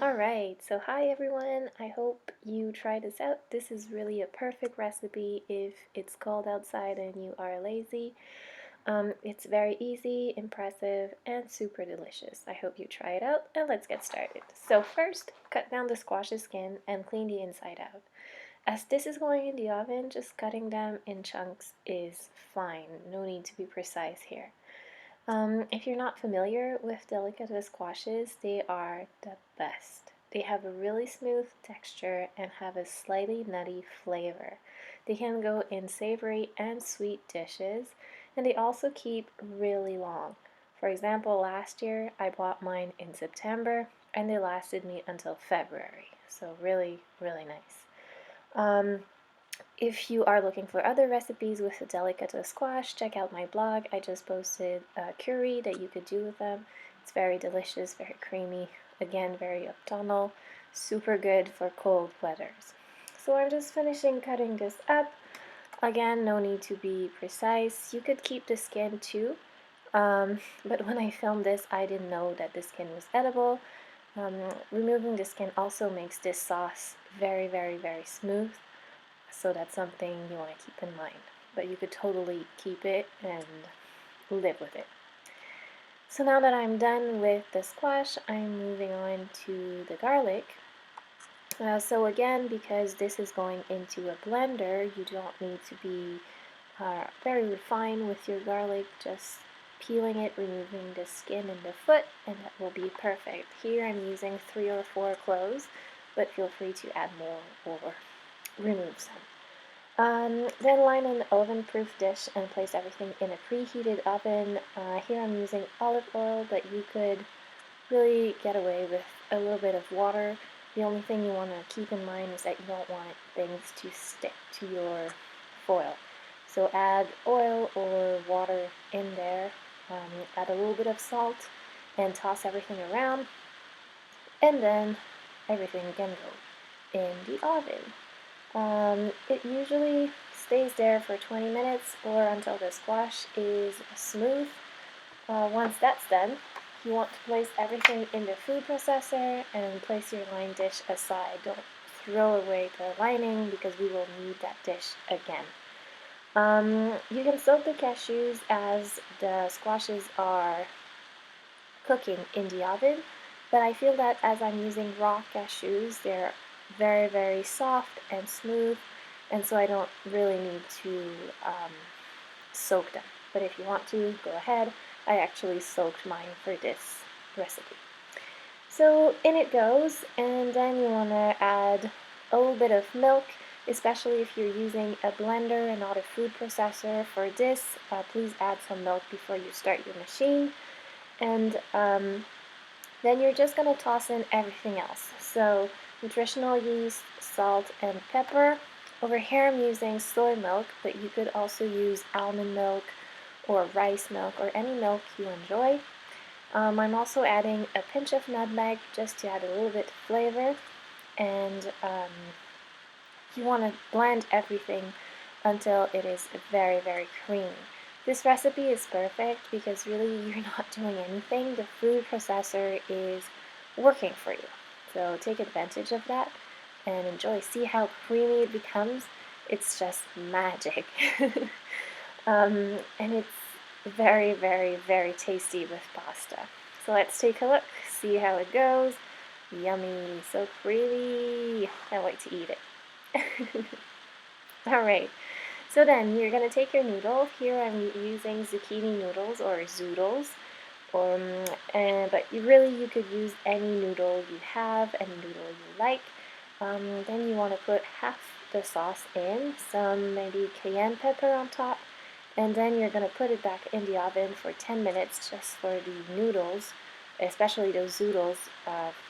Alright, so hi everyone. I hope you try this out. This is really a perfect recipe if it's cold outside and you are lazy. It's very easy, impressive, and super delicious. I hope you try it out, and let's get started. So first, cut down the squash's skin and clean the inside out. As this is going in the oven, just cutting them in chunks is fine. No need to be precise here. If you're not familiar with Delicata squashes, they are the best. They have a really smooth texture and have a slightly nutty flavor. They can go in savory and sweet dishes, and they also keep really long. For example, last year I bought mine in September and they lasted me until February. So really, really nice. If you are looking for other recipes with the Delicata squash, check out my blog. I just posted a curry that you could do with them. It's very delicious, very creamy, again, very autumnal, super good for cold weathers. So I'm just finishing cutting this up. Again, no need to be precise. You could keep the skin too, but when I filmed this, I didn't know that the skin was edible. Removing the skin also makes this sauce very, very, very smooth. So that's something you want to keep in mind. But you could totally keep it and live with it. So now that I'm done with the squash, I'm moving on to the garlic. So again, because this is going into a blender, you don't need to be very refined with your garlic, just peeling it, removing the skin and the foot, and that will be perfect. Here I'm using 3 or 4 cloves, but feel free to add more or remove some. Then line an oven-proof dish and place everything in a preheated oven. Here I'm using olive oil, but you could really get away with a little bit of water. The only thing you want to keep in mind is that you don't want things to stick to your foil. So add oil or water in there, add a little bit of salt, and toss everything around, and then everything can go in the oven. It usually stays there for 20 minutes or until the squash is smooth. Once that's done, you want to place everything in the food processor and place your line dish aside. Don't throw away the lining because we will need that dish again. You can soak the cashews as the squashes are cooking in the oven, but I feel that as I'm using raw cashews, they're very, very soft and smooth, and so I don't really need to soak them. But if you want to, go ahead. I actually soaked mine for this recipe. So in it goes, and then you want to add a little bit of milk, especially if you're using a blender and not a food processor for this. Please add some milk before you start your machine. And then you're just going to toss in everything else. So nutritional yeast, salt, and pepper. Over here I'm using soy milk, but you could also use almond milk or rice milk or any milk you enjoy. I'm also adding a pinch of nutmeg just to add a little bit of flavor. And you want to blend everything until it is very, very creamy. This recipe is perfect because really you're not doing anything. The food processor is working for you. So take advantage of that and enjoy. See how creamy it becomes? It's just magic. And it's very, very, very tasty with pasta. So let's take a look, see how it goes. Yummy, so creamy. Can't wait to eat it. Alright. So then you're going to take your noodle. Here I'm using zucchini noodles or zoodles, but you could use any noodle you have, any noodle you like. Then you want to put half the sauce in, some maybe cayenne pepper on top, and then you're going to put it back in the oven for 10 minutes just for the noodles, especially those zoodles,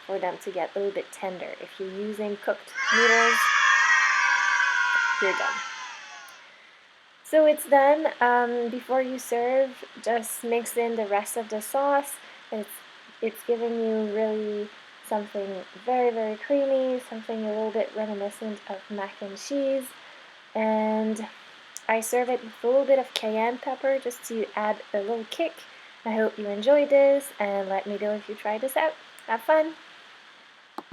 for them to get a little bit tender. If you're using cooked noodles, you're done. So it's done. Before you serve, just mix in the rest of the sauce. It's giving you really something very, very creamy, something a little bit reminiscent of mac and cheese. And I serve it with a little bit of cayenne pepper just to add a little kick. I hope you enjoyed this, and let me know if you try this out. Have fun!